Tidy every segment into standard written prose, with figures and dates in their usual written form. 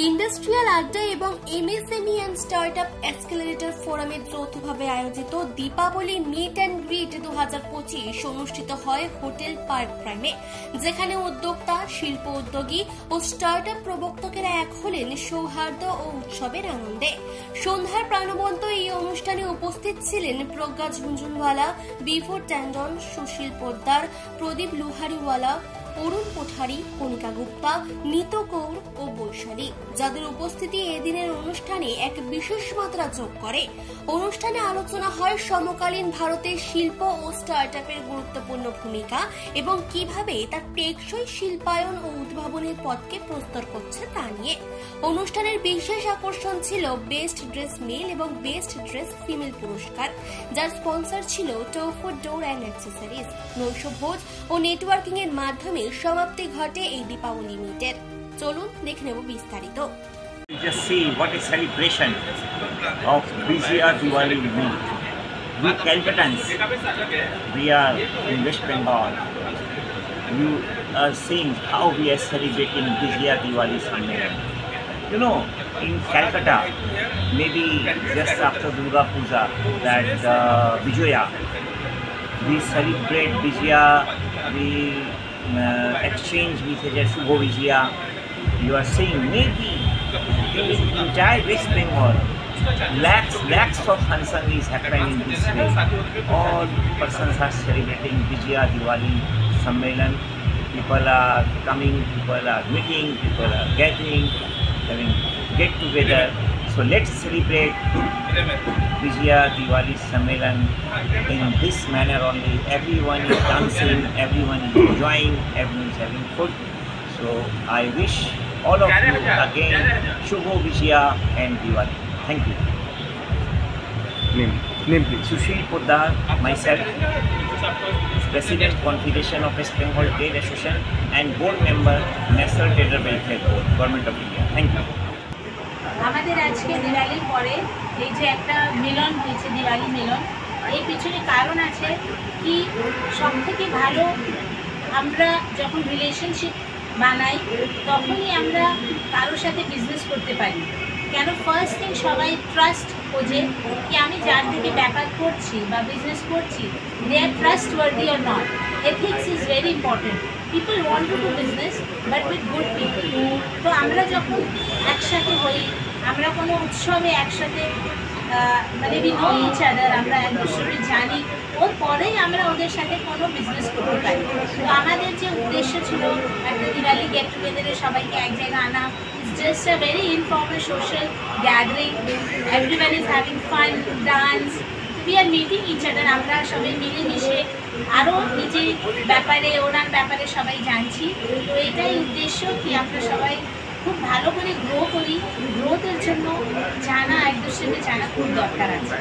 Industrial আড্ডা এবং MSME and startup accelerator ফোরামের যৌথভাবে আয়োজিত দীপাবলি মিট অ্যান্ড গ্রিট 2025 অনুষ্ঠিত হয় হোটেল পার্ক প্রাইমে, যেখানে উদ্যোক্তা, শিল্প উদ্যোগী ও স্টার্টআপ প্রবর্তকেরা এক হলেন সৌহার্দ্য ও উৎসবের আনন্দে। সন্ধ্যার প্রাণবন্ত এই অনুষ্ঠানে উপস্থিত ছিলেন প্রজ্ঞা ঝুনঝুনওয়ালা, বিভোর ট্যান্ডন, সুশীল পোদ্দার, প্রদীপ লুহারিওয়ালা, অরুণ কোঠারি, কণিকা গুপ্তা, নিত কৌর ও বৈশালী, যাদের উপস্থিতি এদিনের অনুষ্ঠানে এক বিশেষ মাত্রা যোগ করে। অনুষ্ঠানে আলোচনা হয় সমকালীন ভারতের শিল্প ও স্টার্টআপের গুরুত্বপূর্ণ ভূমিকা এবং কিভাবে তা টেকসই শিল্পায়ন ও উদ্ভাবনের পথকে প্রস্তর করছে তা নিয়ে। অনুষ্ঠানের বিশেষ আকর্ষণ ছিল বেস্ট ড্রেস মেল এবং বেস্ট ড্রেস ফিমেল পুরস্কার, যার স্পন্সর ছিল টোফো ডোর অ্যান্ড অ্যাক্সেসরিজ। নৈশভোজ ও নেটওয়ার্কিং এর মাধ্যমে সমাপ্তি ঘটে এই দীপাবলি মিটের। চলুন দেখে নেব বিস্তারিত। Just see what a celebration of BCR Diwali meet. We Calcuttans, we are in West Bengal. You are seeing how we are celebrating BCR Diwali Sammelan. You know, in Calcutta, maybe just after Durga Puja, that Vijaya, we celebrate Vijaya, we exchange messages, Shubho Vijaya. You are seeing maybe in the entire West Bengal, lakhs of function is happening in this way. All persons are celebrating Vijaya Diwali Sammelan. People are coming, people are meeting, people are gathering, having get together. So let's celebrate Vijaya Diwali Sammelan in this manner only. Everyone is dancing, everyone is enjoying, everyone is having food. So I wish all of you again Shubho Vijaya and Diwali. Thank you. Name please. Sushil Poddar, myself, President Confederation of West Bengal Trade Association and Board Member, National Trader Welfare Board, Government of India. Thank you. আমাদের আজকে দিওয়ালির পরে এই যে একটা মিলন হয়েছে, দিওয়ালি মিলন, এই পিছনে কারণ আছে কি সব থেকে ভালো আমরা যখন রিলেশনশিপ বানাই তখনই আমরা কারোর সাথে বিজনেস করতে পারি। কেন ফার্স্ট থিং সবাই ট্রাস্ট খোঁজে কি আমি যার থেকে ব্যাপার করছি বা বিজনেস করছি they are trustworthy or not. Ethics is very important. People want to do business but with good people. তো আমরা যখন একসাথে হই, আমরা কোনো উৎসবে একসাথে মানে উই নো ইচ আদার, আমরা এক দুসরে জানি, ওর পরেই আমরা ওদের সাথে কোনো বিজনেস করতে পারি। তো আমাদের যে উদ্দেশ্য ছিল একটা দিওয়ালি গেট টুগেদারে সবাইকে এক জায়গায় আনা, it's just a very informal social gathering, everyone is having fun, dance, we are meeting each other. আমরা সবাই মিলেমিশে আরও নিজের ব্যাপারে ওনার ব্যাপারে সবাই জানছি। তো এটাই উদ্দেশ্য কি আমরা সবাই খুব ভালো করে গ্রো করি। গ্রোথের জন্য জানা, এক দুসরে জানা খুব দরকার আছে।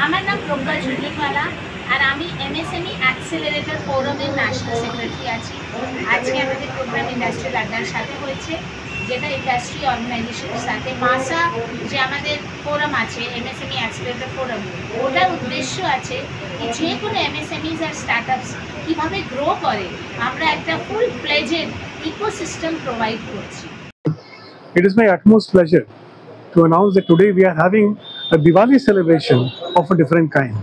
আমার নাম প্রজ্ঞা ঝুনঝুনওয়ালা আর আমি এমএসএমই অ্যাক্সেলারেটর ফোরামের ন্যাশনাল সেক্রেটারি আছি। আজকে আমাদের প্রোগ্রাম ইন্ডাস্ট্রিয়াল আড্ডার সাথে হয়েছে, যেটা ইন্ডাস্ট্রি অর্গানাইজেশনের সাথে মাসা যে আমাদের ফোরাম আছে এমএসএমই অ্যাক্সেলারেটর ফোরাম, ওটার উদ্দেশ্য আছে কি যে কোনো এমএসএমইজ আর স্টার্টআপস কীভাবে গ্রো করে আমরা একটা ফুল ফ্লেজেড ইকোসিস্টেম প্রোভাইড করছি। It is my utmost pleasure to announce that today we are having a Diwali celebration of a different kind.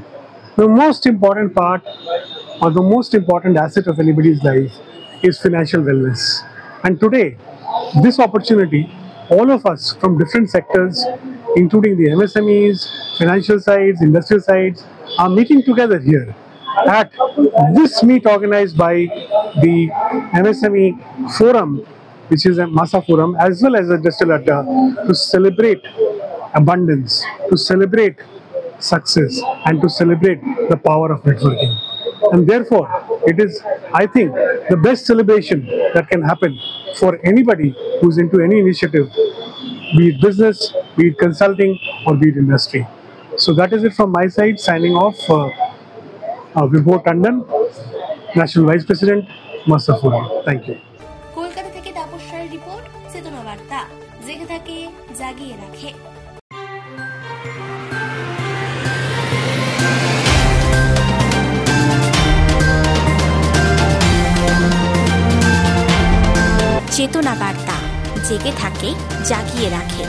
The most important part or the most important asset of anybody's life is financial wellness. And today, this opportunity, all of us from different sectors, including the MSMEs, financial sides, industrial sides, are meeting together here at this meet organized by the MSME Forum, which is a Masa Forum, as well as a Industrial Adda, to celebrate abundance, to celebrate success, and to celebrate the power of networking. And therefore, it is, I think, the best celebration that can happen for anybody who's into any initiative, be it business, be it consulting, or be it industry. So that is it from my side. Signing off, Vibhor Tandon, National Vice President, Masa Forum. Thank you. Kolkata থেকে তাপস রায়ের report, চেতনা বার্তা, জেগে থাকে, জাগিয়ে রাখে। চেতনা বার্তা, জেগে থাকে, জাগিয়ে রাখে।